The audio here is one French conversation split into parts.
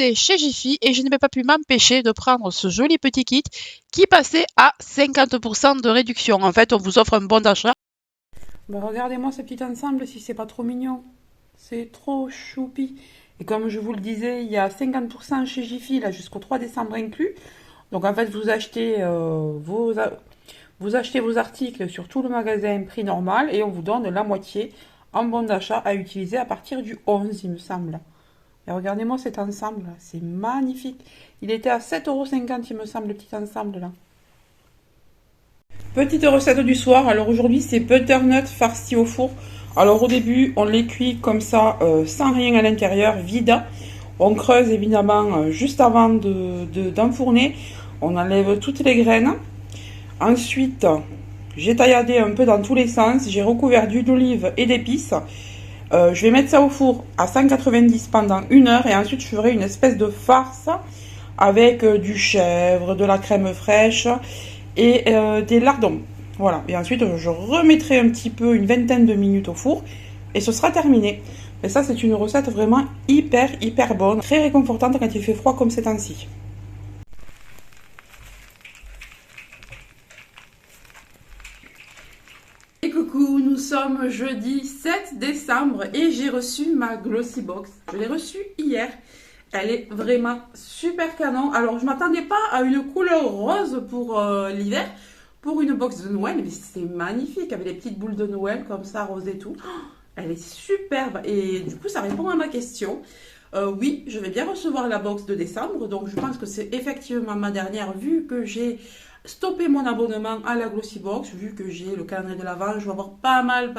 passée chez Jiffy et je n'avais pas pu m'empêcher de prendre ce joli petit kit qui passait à 50% de réduction. En fait, on vous offre un bon d'achat. Bah, regardez-moi ce petit ensemble si c'est pas trop mignon. C'est trop choupi. Et comme je vous le disais, il y a 50% chez Jiffy là jusqu'au 3 décembre inclus. Donc en fait, vous achetez vos articles sur tout le magasin prix normal et on vous donne la moitié en bon d'achat à utiliser à partir du 11, il me semble. Et regardez-moi cet ensemble, là, c'est magnifique. Il était à 7,50 €, il me semble, le petit ensemble là. Petite recette du soir. Alors aujourd'hui, c'est butternut farci au four. Alors au début, on les cuit comme ça, sans rien à l'intérieur, vide. On creuse évidemment juste avant d'enfourner. On enlève toutes les graines. Ensuite, j'ai tailladé un peu dans tous les sens. J'ai recouvert d'huile d'olive et d'épices. Je vais mettre ça au four à 190 pendant 1 heure et ensuite je ferai une espèce de farce avec du chèvre, de la crème fraîche et des lardons. Voilà, et ensuite je remettrai un petit peu, une vingtaine de minutes au four et ce sera terminé. Et ça, c'est une recette vraiment hyper bonne, très réconfortante quand il fait froid comme ces temps-ci. Et coucou, nous sommes jeudi 7 décembre et j'ai reçu ma Glossy Box. Je l'ai reçue hier. Elle est vraiment super canon. Alors, je m'attendais pas à une couleur rose pour l'hiver, pour une box de Noël, mais c'est magnifique avec les petites boules de Noël comme ça, rose et tout. Oh, elle est superbe et du coup, ça répond à ma question. Oui, je vais bien recevoir la box de décembre, donc je pense que c'est effectivement ma dernière vu que j'ai stoppé mon abonnement à la Glossy Box, vu que j'ai le calendrier de l'Avent, je vais avoir pas mal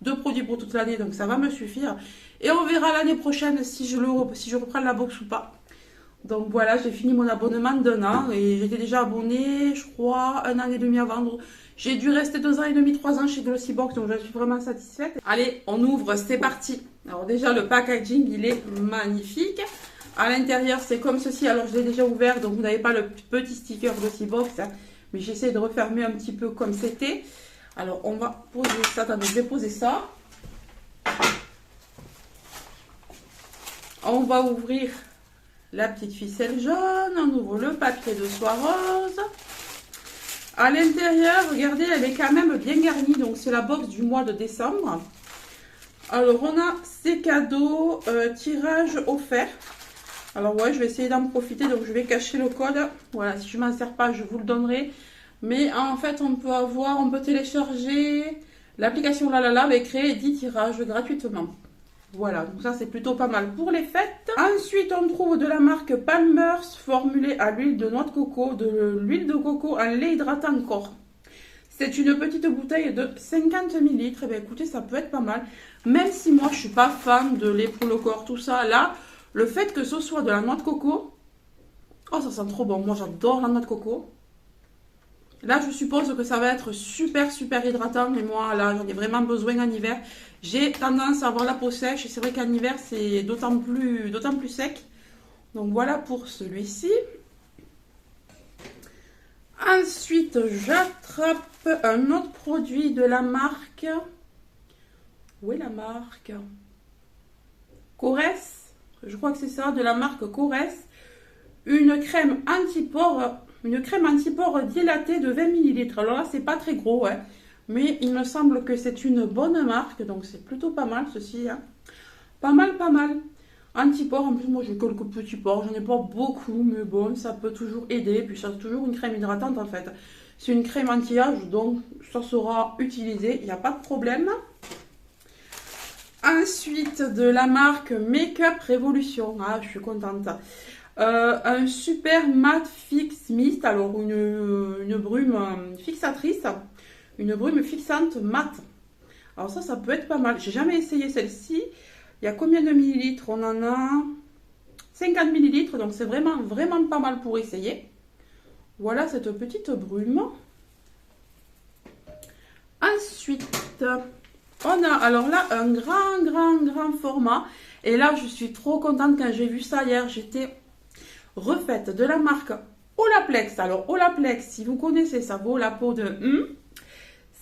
de produits pour toute l'année, donc ça va me suffire. Et on verra l'année prochaine si je reprends la box ou pas. Donc voilà, j'ai fini mon abonnement d'1 an et j'étais déjà abonnée, je crois, 1 an et demi avant. J'ai dû rester 2 ans et demi, 3 ans chez Glossy Box, donc je suis vraiment satisfaite. Allez, on ouvre, c'est parti. Alors déjà, le packaging, il est magnifique. À l'intérieur, c'est comme ceci. Alors, je l'ai déjà ouvert, donc vous n'avez pas le petit sticker Glossy Box, hein, mais j'essaie de refermer un petit peu comme c'était. Alors, on va poser ça. Attendez, je vais poser ça. On va ouvrir la petite ficelle jaune. On ouvre le papier de soie rose. À l'intérieur, regardez, elle est quand même bien garnie. Donc, c'est la box du mois de décembre. Alors, on a ces cadeaux, tirage offert. Alors, ouais, je vais essayer d'en profiter. Donc, je vais cacher le code. Voilà, si je ne m'en sers pas, je vous le donnerai. Mais en fait, on peut télécharger l'application Lalala et créer 10 tirages gratuitement. Voilà, donc ça c'est plutôt pas mal pour les fêtes. Ensuite, on trouve de la marque Palmer's formulée à l'huile de noix de coco, de l'huile de coco en lait hydratant corps. C'est une petite bouteille de 50 ml. Et bien écoutez, ça peut être pas mal. Même si moi je suis pas fan de lait pour le corps, tout ça, là, le fait que ce soit de la noix de coco, oh ça sent trop bon. Moi j'adore la noix de coco. Là, je suppose que ça va être super hydratant. Mais moi, là, j'en ai vraiment besoin en hiver. J'ai tendance à avoir la peau sèche. Et c'est vrai qu'en hiver, c'est d'autant plus sec. Donc, voilà pour celui-ci. Ensuite, j'attrape un autre produit de la marque. Où est la marque? Corès. Je crois que c'est ça, de la marque Corès. Une crème anti-pores. Une crème anti-pores dilatée de 20 ml. Alors là, c'est pas très gros, ouais. Mais il me semble que c'est une bonne marque. Donc, c'est plutôt pas mal, ceci. Hein. Pas mal. Anti-pores. En plus, moi, j'ai quelques petits pores. J'en ai pas beaucoup, mais bon, ça peut toujours aider. Puis, c'est toujours une crème hydratante, en fait. C'est une crème anti-âge, donc ça sera utilisé. Il n'y a pas de problème. Ensuite, de la marque Make-up Révolution. Ah, je suis contente. Un super matte fixe mist, alors une brume fixatrice, une brume fixante matte. Alors ça peut être pas mal. J'ai jamais essayé celle-ci. Il y a combien de millilitres? On en a 50 millilitres, donc c'est vraiment pas mal pour essayer. Voilà cette petite brume. Ensuite, on a alors là un grand format. Et là, je suis trop contente quand j'ai vu ça hier. J'étais refaite de la marque Olaplex. Alors Olaplex, si vous connaissez, ça vaut la peau de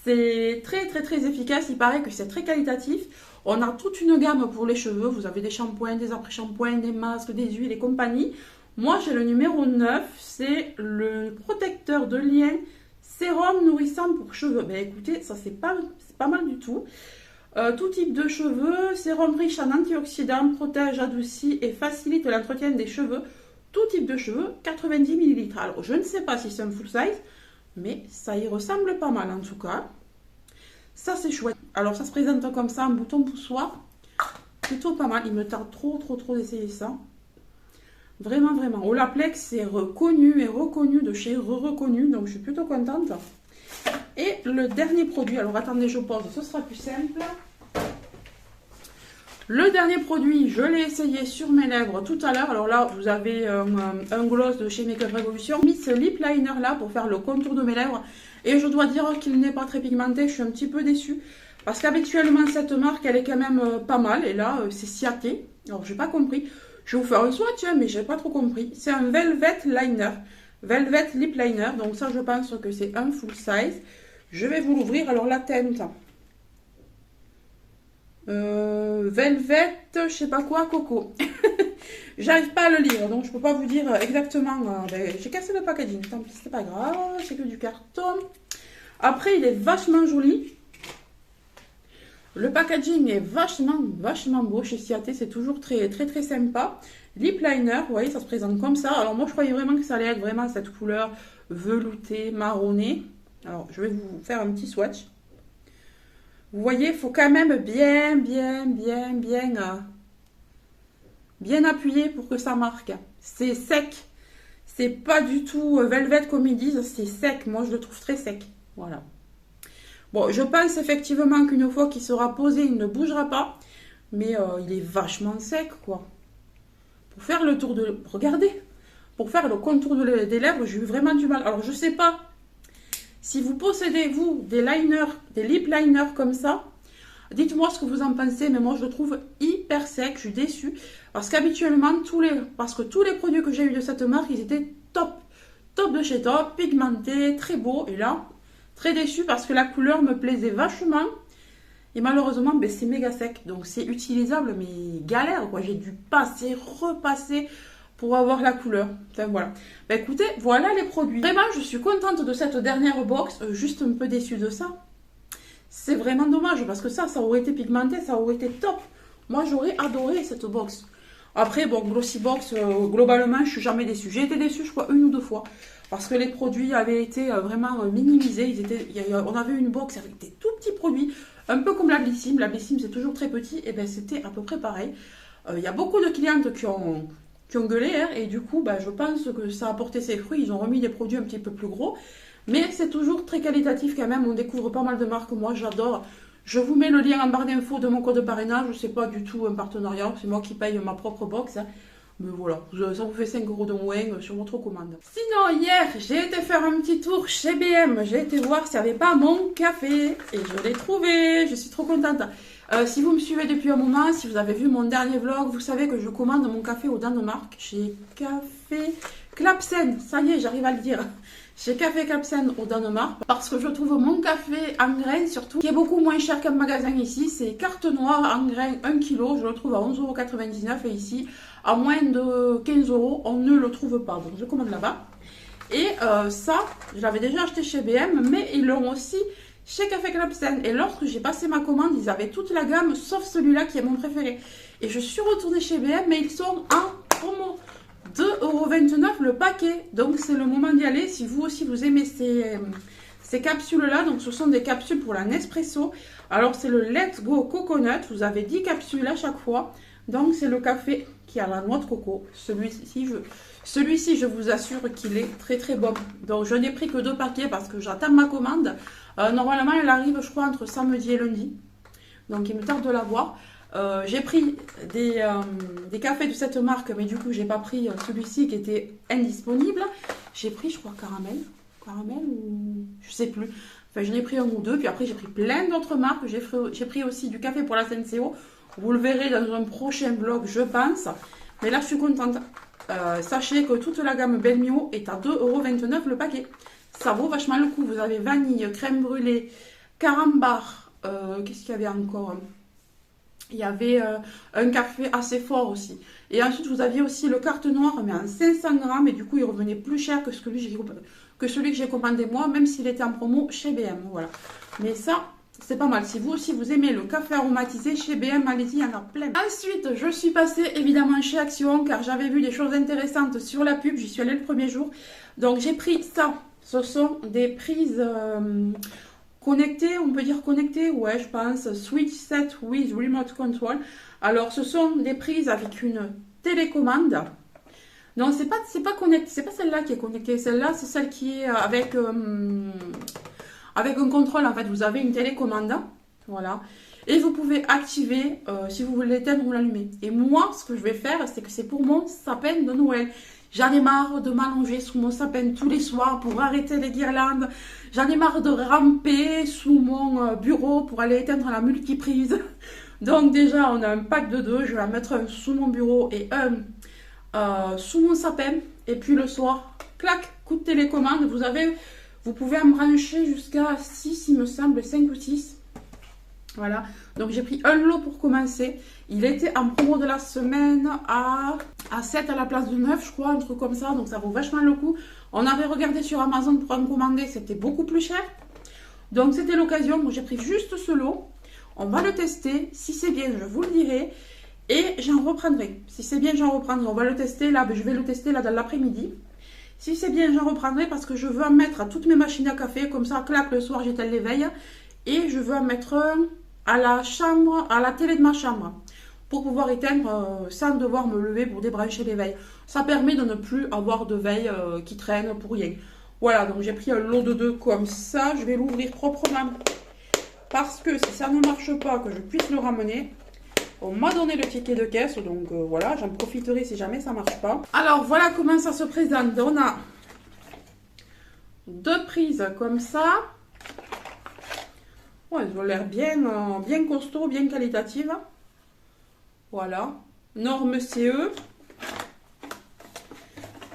C'est très très très efficace, il paraît que c'est très qualitatif. On a toute une gamme pour les cheveux, vous avez des shampoings, des après-shampoings, des masques, des huiles et compagnie. Moi j'ai le numéro 9, c'est le protecteur de lien sérum nourrissant pour cheveux. Ben écoutez, ça c'est pas mal du tout. Tout type de cheveux, sérum riche en antioxydants, protège, adoucit et facilite l'entretien des cheveux. Tout type de cheveux, 90 ml. Alors je ne sais pas si c'est un full size, mais ça y ressemble pas mal en tout cas. Ça c'est chouette. Alors ça se présente comme ça, un bouton poussoir. Plutôt pas mal. Il me tarde trop d'essayer ça. Vraiment, vraiment. Olaplex c'est reconnu et reconnu de chez reconnu. Donc je suis plutôt contente. Et le dernier produit. Alors attendez, je pose. Ce sera plus simple. Le dernier produit, je l'ai essayé sur mes lèvres tout à l'heure. Alors là, vous avez un gloss de chez Makeup Revolution. J'ai mis ce lip liner là pour faire le contour de mes lèvres. Et je dois dire qu'il n'est pas très pigmenté. Je suis un petit peu déçue. Parce qu'habituellement, cette marque, elle est quand même pas mal. Et là, c'est Ciaté. Alors, j'ai pas compris. Je vais vous faire un swatch, mais j'ai pas trop compris. C'est un Velvet Liner. Velvet Lip Liner. Donc ça, je pense que c'est un full size. Je vais vous l'ouvrir. Alors, la teinte... Velvet, je sais pas quoi, coco. J'arrive pas à le lire, donc je peux pas vous dire exactement. J'ai cassé le packaging, tant pis, c'est pas grave, c'est que du carton. Après, il est vachement joli. Le packaging est vachement beau chez Ciaté, c'est toujours très sympa. Lip liner, vous voyez, ça se présente comme ça. Alors moi, je croyais vraiment que ça allait être vraiment cette couleur veloutée, marronnée. Alors, je vais vous faire un petit swatch. Vous voyez, il faut quand même bien appuyer pour que ça marque. C'est sec. C'est pas du tout velvet comme ils disent, c'est sec. Moi, je le trouve très sec. Voilà. Bon, je pense effectivement qu'une fois qu'il sera posé, il ne bougera pas. Mais il est vachement sec, quoi. Pour faire le tour de... Regardez. Pour faire le contour des lèvres, j'ai eu vraiment du mal. Alors, je sais pas... Si vous possédez, vous, des liners, des lip liners comme ça, dites-moi ce que vous en pensez. Mais moi, je le trouve hyper sec. Je suis déçue. Parce qu'habituellement, tous les produits que j'ai eu de cette marque, ils étaient top. Top de chez top, pigmentés, très beaux. Et là, très déçue parce que la couleur me plaisait vachement. Et malheureusement, ben, c'est méga sec. Donc, c'est utilisable, mais galère, quoi. J'ai dû passer, repasser... pour avoir la couleur. Enfin, voilà. Bah, écoutez, voilà les produits. Vraiment, je suis contente de cette dernière box. Juste un peu déçue de ça. C'est vraiment dommage parce que ça aurait été pigmenté, ça aurait été top. Moi, j'aurais adoré cette box. Après, bon, Glossy Box, globalement, je suis jamais déçue. J'ai été déçue, je crois, 1 ou 2 fois. Parce que les produits avaient été vraiment minimisés. On avait une box avec des tout petits produits. Un peu comme la Blissim. La Blissim, c'est toujours très petit. Et bien, c'était à peu près pareil. Il y a beaucoup de clientes qui ont gueulé, hein, et du coup, je pense que ça a porté ses fruits. Ils ont remis des produits un petit peu plus gros. Mais c'est toujours très qualitatif quand même. On découvre pas mal de marques. Moi, j'adore. Je vous mets le lien en barre d'infos de mon code de parrainage. C'est pas du tout un partenariat. C'est moi qui paye ma propre box. Hein. Mais voilà, ça vous fait 5 € de moins sur votre commande. Sinon, hier, j'ai été faire un petit tour chez BM. J'ai été voir s'il n'y avait pas mon café. Et je l'ai trouvé. Je suis trop contente. Si vous me suivez depuis un moment, si vous avez vu mon dernier vlog, vous savez que je commande mon café au Danemark. Chez Café Klapsen. Ça y est, j'arrive à le dire. Chez Café Klapsen au Danemark. Parce que je trouve mon café en graines surtout, qui est beaucoup moins cher qu'un magasin ici. C'est carte noire en graines 1 kg. Je le trouve à 11,99 € et ici, à moins de 15 €, on ne le trouve pas. Donc je commande là-bas. Et ça, je l'avais déjà acheté chez BM, mais ils l'ont aussi chez Café Klapsen. Et lorsque j'ai passé ma commande, ils avaient toute la gamme, sauf celui-là qui est mon préféré. Et je suis retournée chez BM, mais ils sont en promo. 2,29 € le paquet. Donc c'est le moment d'y aller. Si vous aussi vous aimez ces capsules-là, donc ce sont des capsules pour la Nespresso. Alors c'est le Let's Go Coconut. Vous avez 10 capsules à chaque fois. Donc c'est le café qui a la noix de coco. Celui-ci, je vous assure qu'il est très bon. Donc je n'ai pris que 2 paquets parce que j'attends ma commande. Normalement, elle arrive, je crois, entre samedi et lundi. Donc il me tarde de l'avoir. J'ai pris des cafés de cette marque, mais du coup, j'ai pas pris celui-ci qui était indisponible. J'ai pris, je crois, caramel ou je sais plus. Enfin, j'en ai pris 1 ou 2. Puis après, j'ai pris plein d'autres marques. J'ai pris aussi du café pour la Senseo. Vous le verrez dans un prochain vlog, je pense. Mais là, je suis contente. Sachez que toute la gamme Belmio est à 2,29 € le paquet. Ça vaut vachement le coup. Vous avez vanille, crème brûlée, carambar. Qu'est-ce qu'il y avait encore? Il y avait un café assez fort aussi. Et ensuite, vous aviez aussi le carte noire, mais en 500 grammes. Et du coup, il revenait plus cher que celui que j'ai commandé moi, même s'il était en promo chez BM. Voilà. Mais ça, c'est pas mal. Si vous aussi, vous aimez le café aromatisé chez BM, allez-y, il y en a plein. Ensuite, je suis passée évidemment chez Action, car j'avais vu des choses intéressantes sur la pub. J'y suis allée le premier jour. Donc, j'ai pris ça. Ce sont des prises... connecté, on peut dire connecté, ouais, je pense. Switch set with remote control. Alors, ce sont des prises avec une télécommande. Non, c'est pas connecté, c'est pas celle-là qui est connectée. Celle-là, c'est celle qui est avec un contrôle. En fait, vous avez une télécommande, voilà. Et vous pouvez activer si vous voulez l'éteindre ou l'allumer. Et moi, ce que je vais faire, c'est que c'est pour mon sapin de Noël. J'en ai marre de m'allonger sous mon sapin tous les soirs pour arrêter les guirlandes. J'en ai marre de ramper sous mon bureau pour aller éteindre la multiprise. Donc déjà, on a un pack de deux. Je vais en mettre un sous mon bureau et un sous mon sapin. Et puis le soir, clac, coup de télécommande. Vous pouvez en brancher jusqu'à 6, il me semble, 5 ou 6. Voilà, donc j'ai pris un lot pour commencer. Il était en promo de la semaine à 7 à la place de 9, je crois, un truc comme ça. Donc ça vaut vachement le coup. On avait regardé sur Amazon pour en commander, c'était beaucoup plus cher. Donc c'était l'occasion, moi j'ai pris juste ce lot. On va le tester. Si c'est bien, je vous le dirai. Et j'en reprendrai. Si c'est bien, j'en reprendrai. On va le tester là, je vais le tester là dans l'après-midi. Si c'est bien, j'en reprendrai parce que je veux en mettre à toutes mes machines à café. Comme ça, clac, le soir, j'éteins l'éveil. Et je veux en mettre un à la chambre, à la télé de ma chambre, pour pouvoir éteindre sans devoir me lever pour débrancher les veilles. Ça permet de ne plus avoir de veilles qui traînent pour rien. Voilà, donc j'ai pris un lot de deux comme ça. Je vais l'ouvrir proprement parce que si ça ne marche pas, que je puisse le ramener. On m'a donné le ticket de caisse, donc voilà, j'en profiterai si jamais ça ne marche pas. Alors voilà comment ça se présente. On a deux prises comme ça. Ouais, elles ont l'air bien costaud, bien qualitatives. Voilà. Norme CE.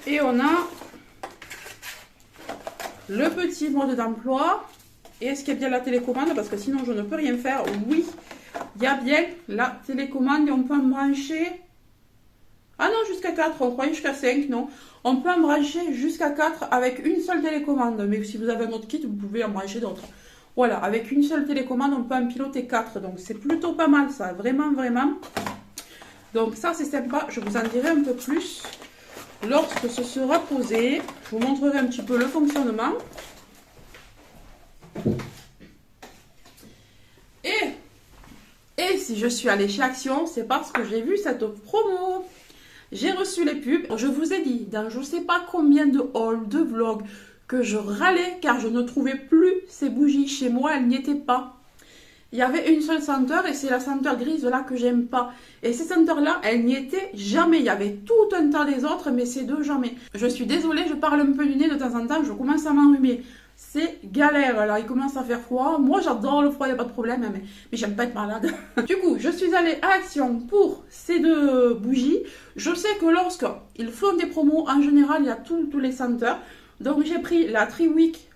Et on a le petit mode d'emploi. Et est-ce qu'il y a bien la télécommande? Parce que sinon, je ne peux rien faire. Oui, il y a bien la télécommande et on peut en brancher... Ah non, jusqu'à 4. On croyait jusqu'à 5, non. On peut en brancher jusqu'à 4 avec une seule télécommande. Mais si vous avez un autre kit, vous pouvez en brancher d'autres. Voilà, avec une seule télécommande, on peut en piloter 4. Donc, c'est plutôt pas mal, ça. Vraiment, vraiment. Donc, ça, c'est sympa. Je vous en dirai un peu plus lorsque ce sera posé. Je vous montrerai un petit peu le fonctionnement. Et si je suis allée chez Action, c'est parce que j'ai vu cette promo. J'ai reçu les pubs. Je vous ai dit, dans je ne sais pas combien de hauls, de vlogs, que je râlais car je ne trouvais plus ces bougies. Chez moi, elles n'y étaient pas. Il y avait une seule senteur et c'est la senteur grise là que j'aime pas. Et ces senteurs-là, elles n'y étaient jamais. Il y avait tout un tas des autres, mais ces deux, jamais. Je suis désolée, je parle un peu du nez de temps en temps, je commence à m'enrhumer. C'est galère, là, il commence à faire froid. Moi, j'adore le froid, il n'y a pas de problème, mais j'aime pas être malade. Du coup, je suis allée à Action pour ces deux bougies. Je sais que lorsqu'ils font des promos, en général, il y a tous les senteurs. Donc, j'ai pris la Triwick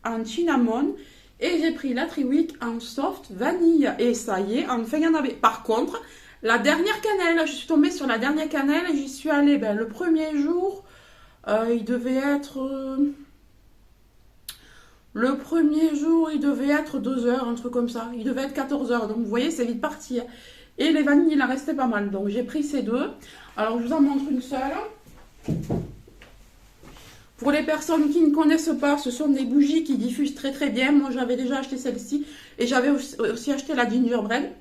en cinnamon et j'ai pris la Triwick en soft vanille. Et ça y est, enfin, il y en avait. Par contre, la dernière cannelle, je suis tombée sur la dernière cannelle et j'y suis allée le premier jour. Il devait être... Le premier jour, il devait être 2 heures, un truc comme ça. Il devait être 14 heures. Donc, vous voyez, c'est vite parti. Et les vanilles, il en restait pas mal. Donc, j'ai pris ces deux. Alors, je vous en montre une seule. Pour les personnes qui ne connaissent pas, ce sont des bougies qui diffusent très très bien. Moi, j'avais déjà acheté celle-ci. Et j'avais aussi acheté la gingerbread.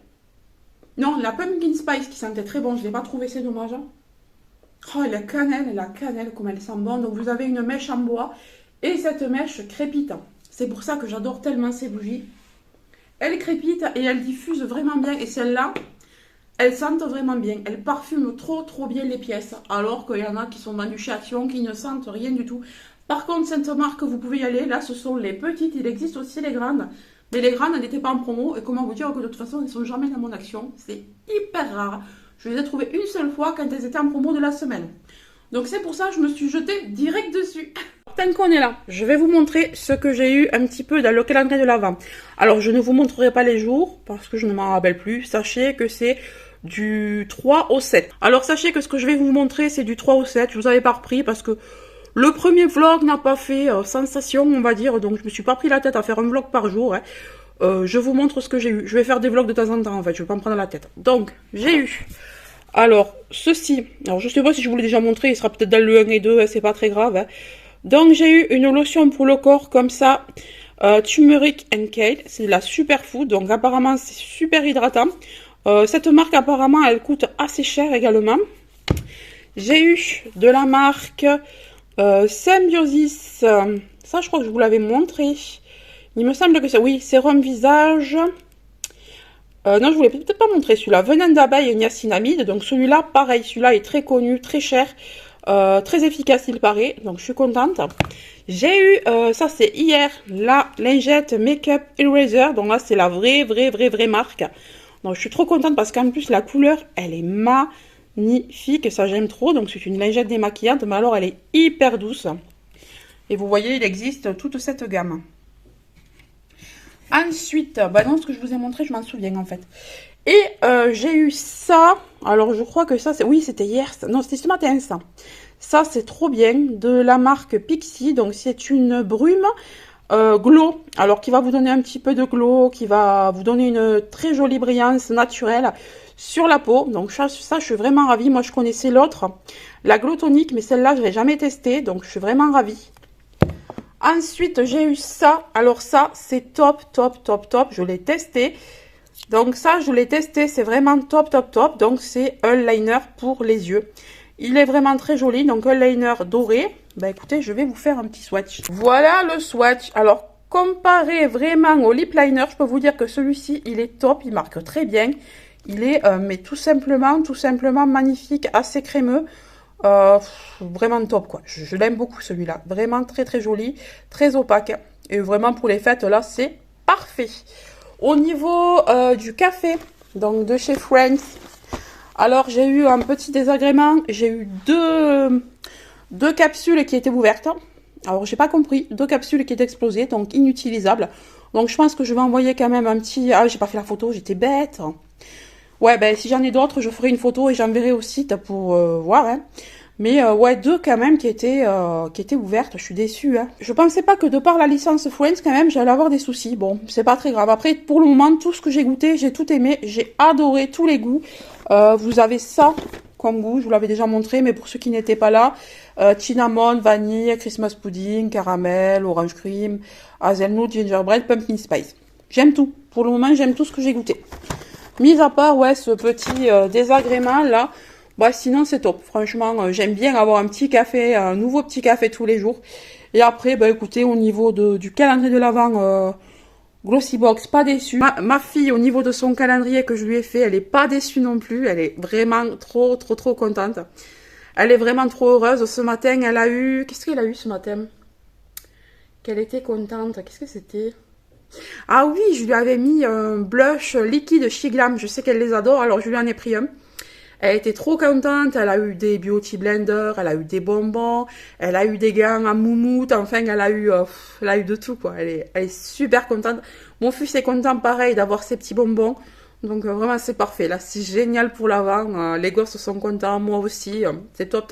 Non, la pumpkin spice qui sentait très bon. Je ne l'ai pas trouvé, c'est dommage. Oh, la cannelle, comme elle sent bon. Donc, vous avez une mèche en bois. Et cette mèche crépite. C'est pour ça que j'adore tellement ces bougies. Elles crépitent et elles diffusent vraiment bien. Et celles-là, elles sentent vraiment bien. Elles parfument trop bien les pièces. Alors qu'il y en a qui sont vendues chez Action, qui ne sentent rien du tout. Par contre, cette marque, vous pouvez y aller. Là, ce sont les petites. Il existe aussi les grandes. Mais les grandes, elles n'étaient pas en promo. Et comment vous dire que de toute façon, elles ne sont jamais dans mon Action. C'est hyper rare. Je les ai trouvées une seule fois quand elles étaient en promo de la semaine. Donc c'est pour ça que je me suis jetée direct dessus. Tant qu'on est là, je vais vous montrer ce que j'ai eu un petit peu dans le calendrier de l'Avent. Alors, je ne vous montrerai pas les jours parce que je ne m'en rappelle plus. Sachez que c'est du 3 au 7. Alors, sachez que ce que je vais vous montrer, c'est du 3 au 7. Je vous avais pas repris parce que le premier vlog n'a pas fait sensation, on va dire. Donc, je me suis pas pris la tête à faire un vlog par jour. Hein. Je vous montre ce que j'ai eu. Je vais faire des vlogs de temps en temps, en fait. Je vais pas me prendre la tête. Donc, j'ai eu... Alors, ceci. Alors, je sais pas si je vous l'ai déjà montré. Il sera peut-être dans le 1 et 2. Hein, c'est pas très grave. Hein. Donc, j'ai eu une lotion pour le corps comme ça. Turmeric and Kale. C'est la Superfood. Donc, apparemment, c'est super hydratant. Cette marque, apparemment, elle coûte assez cher également. J'ai eu de la marque Symbiosis. Ça, je crois que je vous l'avais montré. Il me semble que c'est... Oui, sérum visage. Non, je vous l'ai peut-être pas montré celui-là. Venin d'abeille et niacinamide. Donc, celui-là, pareil. Celui-là est très connu, très cher. Très efficace, il paraît. Donc, je suis contente. J'ai eu, ça c'est hier, la lingette Makeup Eraser. Donc là, c'est la vraie marque. Donc, je suis trop contente parce qu'en plus, la couleur, elle est magnifique. Ça, j'aime trop. Donc, c'est une lingette démaquillante. Mais alors, elle est hyper douce. Et vous voyez, il existe toute cette gamme. Ensuite, bah non, ce que je vous ai montré, je m'en souviens en fait. Et j'ai eu ça. Alors, je crois que ça, c'est... Oui, c'était hier. Non, c'était ce matin, ça. Ça, c'est trop bien. De la marque Pixi. Donc, c'est une brume glow. Alors, qui va vous donner un petit peu de glow. Qui va vous donner une très jolie brillance naturelle sur la peau. Donc, ça, je suis vraiment ravie. Moi, je connaissais l'autre. La glow tonique. Mais celle-là, je l'ai jamais testée. Donc, je suis vraiment ravie. Ensuite, j'ai eu ça. Alors, ça, c'est top. Je l'ai testé. Donc ça, je l'ai testé, c'est vraiment top. Donc c'est un liner pour les yeux. Il est vraiment très joli, donc un liner doré. Bah écoutez, je vais vous faire un petit swatch. Voilà le swatch. Alors, comparé vraiment au lip liner, je peux vous dire que celui-ci, il est top, il marque très bien. Il est, mais tout simplement magnifique, assez crémeux. Vraiment top, quoi. Je l'aime beaucoup, celui-là. Vraiment très joli, très opaque. Et vraiment, pour les fêtes, là, c'est parfait. Au niveau du café, donc de chez Friends, alors j'ai eu un petit désagrément. J'ai eu deux capsules qui étaient ouvertes. Alors j'ai pas compris, 2 capsules qui étaient explosées, donc inutilisables. Donc je pense que je vais envoyer quand même un petit... Ah, j'ai pas fait la photo, j'étais bête. Ouais, ben si j'en ai d'autres, je ferai une photo et j'enverrai au site pour voir. Hein. Mais ouais, 2 quand même qui étaient ouvertes. Je suis déçue. Hein. Je pensais pas que de par la licence Friends, quand même, j'allais avoir des soucis. Bon, c'est pas très grave. Après, pour le moment, tout ce que j'ai goûté, j'ai tout aimé. J'ai adoré tous les goûts. Vous avez ça comme goût. Je vous l'avais déjà montré, mais pour ceux qui n'étaient pas là, cinnamon, vanille, Christmas pudding, caramel, orange cream, hazelnut, gingerbread, pumpkin spice. J'aime tout. Pour le moment, j'aime tout ce que j'ai goûté. Mis à part, ouais, ce petit désagrément là. Bah, sinon, c'est top. Franchement, j'aime bien avoir un petit café, un nouveau petit café tous les jours. Et après, bah, écoutez, au niveau du calendrier de l'Avent, Glossybox, pas déçue. Ma fille, au niveau de son calendrier que je lui ai fait, elle est pas déçue non plus. Elle est vraiment trop contente. Elle est vraiment trop heureuse. Ce matin, elle a eu... Qu'est-ce qu'elle a eu ce matin? Qu'elle était contente. Qu'est-ce que c'était? Ah oui, je lui avais mis un blush liquide chez Glam. Je sais qu'elle les adore, alors je lui en ai pris un. Elle était trop contente, elle a eu des beauty blenders, elle a eu des bonbons, elle a eu des gants à moumoute, enfin elle a eu de tout quoi. Elle est super contente. Mon fils est content pareil d'avoir ces petits bonbons. Donc vraiment c'est parfait. Là c'est génial pour l'Avent. Les gosses sont contents, moi aussi. C'est top.